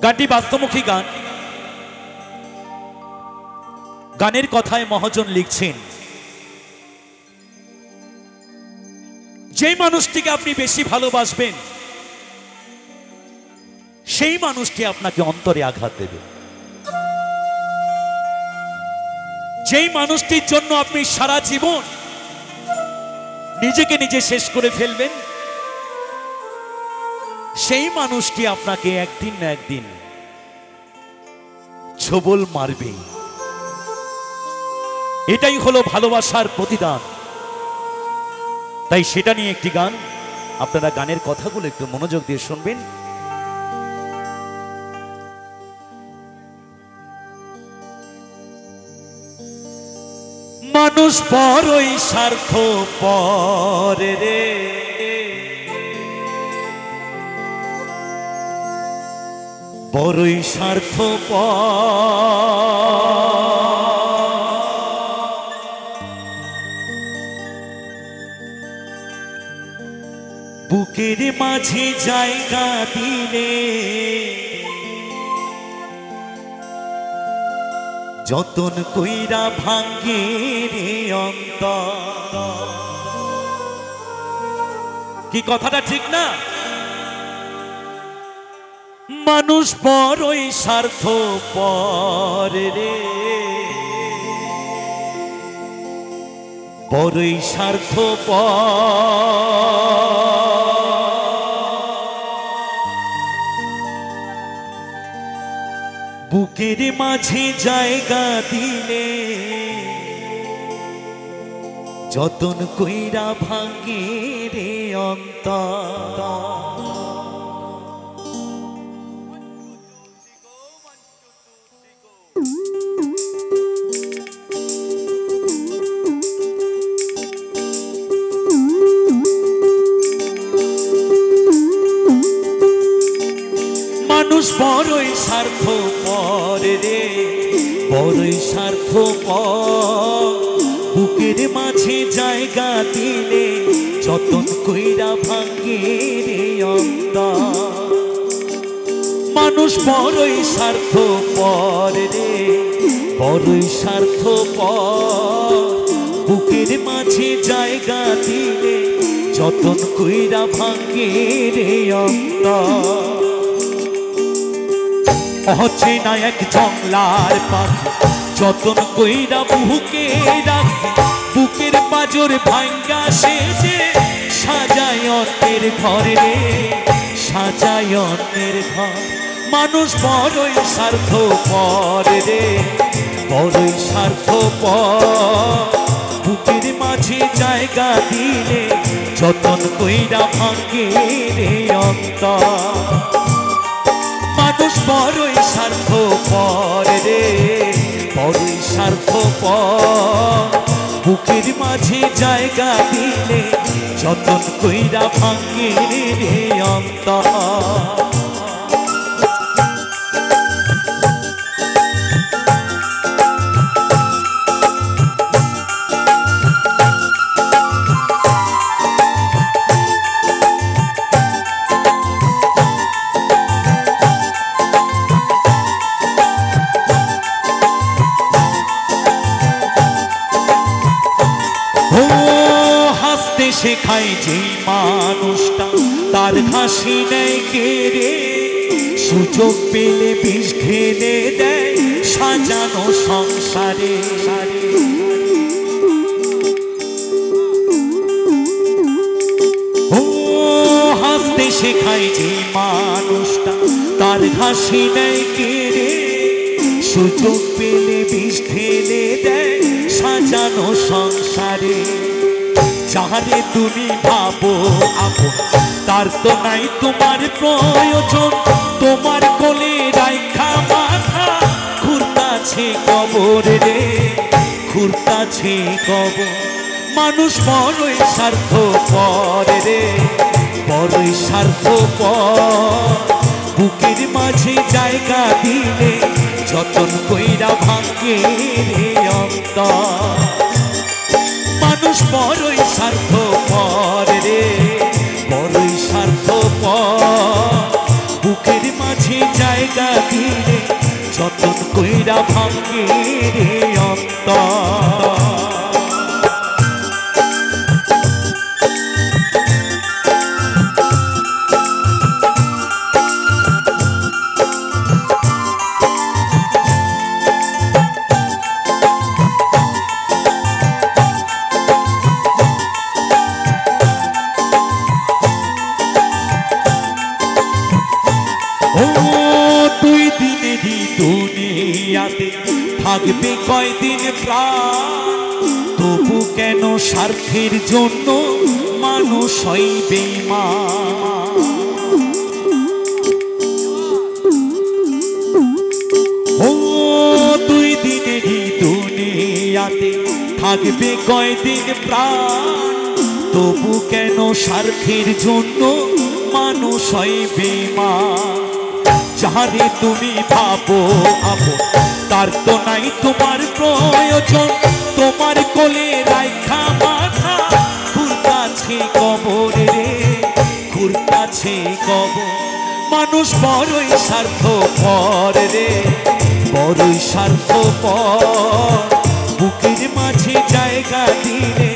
গানটি বাস্তবমুখী গান। গানের কথায় মহাজন লিখছেন, যেই মানুষটিকে আপনি বেশি ভালোবাসবেন সেই মানুষটি আপনাকে অন্তরে আঘাত দেবে। যেই মানুষটির জন্য আপনি সারা জীবন নিজেকে নিজে শেষ করে ফেলবেন সেই মানুষটি আপনাকে একদিন না একদিন ছোবল মারবে। এটাই হলো ভালোবাসার প্রতিদান। তাই সেটা নিয়ে একটি গান, আপনারা গানের কথাগুলো একটু মনোযোগ দিয়ে শুনবেন। মানুষ বড়ই স্বার্থপর রে, বড়ই স্বার্থপর। বুকের মাঝে জায়গা দিলে যতন কইরা ভাঙ্গে রে অন্তর। কি কথাটা ঠিক না? মানুষ বড়ই স্বার্থপর রে, বড়ই স্বার্থপর। বুকের মাঝে জায়গা দিলে যতন কইরা ভাঙ্গে রে অন্তর। মানুষ বড়ই স্বার্থপর রে, বড়ই স্বার্থপর। বুকের মাঝে জায়গা দিলে যতন কইরা ভাঙ্গে রে অন্তর। মানুষ বড়ই স্বার্থপর রে, বড়ই স্বার্থপর। বুকের মাঝে জায়গা দিলে যতন কইরা ভাঙ্গে রে অন্তর। অচেনা এক জংলার পাখি যতন কইরা বুকে রাখি, বুকের পাজর ভাঙ্গা সে যে সাজায় অন্যের ঘরে রে, সাজায় অন্যের ঘর। মানুষ বড়ই স্বার্থপর রে, বড়ই স্বার্থপর। বুকের মাঝে জায়গা দিলে যতন কইরা ভাঙ্গে রে অন্তর। মানুষ বড়ই স্বার্থপর রে, বড়ই স্বার্থপর। বুকের মাঝে জায়গা দিলে যতন কইরা ভাঙ্গে রে অন্তর। শেখায় যেই মানুষটা তার হাসি নেয় কেড়ে, সুযোগ পেলে বিষ ঢেলে দেয় সাজানো সংসারে। ও হাসতে শেখায় যেই মানুষটা তার হাসি নেয় কেড়ে, সুযোগ পেলে বিষ ঢেলে দেয় সাজানো সংসারে। যাহারে তুমি ভাবো আপন তার তো নাই তোমার প্রয়োজন, তোমার কোলে রাইখা মাথা ঘুরতাছে কবর রে, ঘুরতাছে কবর। মানুষ বড়ই স্বার্থপর রে, বড়ই স্বার্থপর। বুকের মাঝে জায়গা দিলে যতন কইরা ভাঙ্গে রে অন্তর। মানুষ বড়ই স্বার্থপর রে, বড়ই স্বার্থপর। বুকের মাঝে জায়গা ও দুই দিনেরই দুনিয়াতে থাকবে কয়দিন প্রাণ, তবু কেন স্বার্থের জন্য মানুষ হয় বেঈমান। ও দুই দিনেরই দুনিয়াতে থাকবে কয়দিন প্রাণ, তবু কেন স্বার্থের জন্য মানুষ হয় বেঈমান। যাহারে তুমি ভাবো আপন তার তো নাই তোমার প্রয়োজন, তোমার কোলে রাইখা মাথা ঘুরতাছে কবরে রে, ঘুরতাছে কবর। মানুষ বড়ই স্বার্থপর রে, বড়ই স্বার্থপর। বুকের মাঝে জায়গা দিলে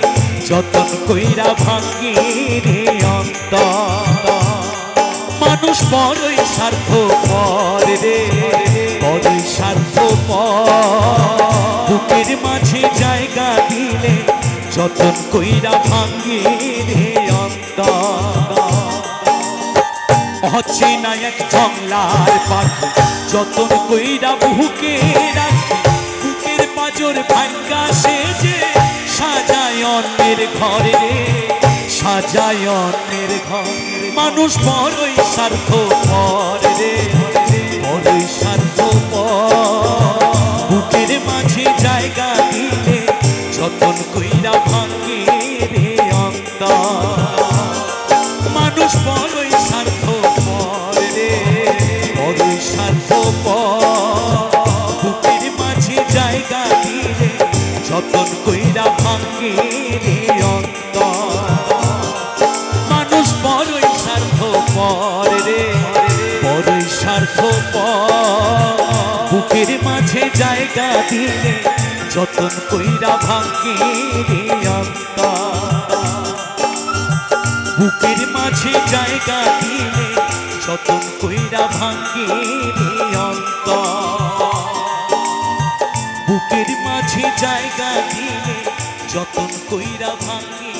যতন কইরা ভাঙে রে অন্তর। মানুষ বড়ই স্বার্থপর রে, বড়ই স্বার্থপর। বুকের মাঝে জায়গা দিলে যতন কইরা ভাঙে রে অন্তর। অচেনা এক জংলার পাখি যতন কইরা বুকে রাখি, বুকের পাজর ভাঙ্গা সেজে সাজায় অন্যের ঘরে রে, সাজায় অন্যের ঘর। মানুষ বড়ই স্বার্থপর রে, বড়ই স্বার্থপর। বুকের মাঝে জায়গা দিলে যতন কইরা ভাঙে রে অন্তর। মানুষ বড়ই স্বার্থপর রে, বড়ই স্বার্থপর। বুকের মাঝে জায়গা দিলে যতন কইরা ভাঙে রে অন্তর। মানুষ বড়ই স্বার্থপর রে, বড়ই স্বার্থপর। বুকের মাঝে জায়গা দিলে যতন কইরা ভাঙে রে অন্তর। বুকের মাঝে জায়গা দিলে যতন কইরা ভাঙে রে অন্তর। বুকের মাঝে জায়গা দিলে যতন কইরা ভাঙে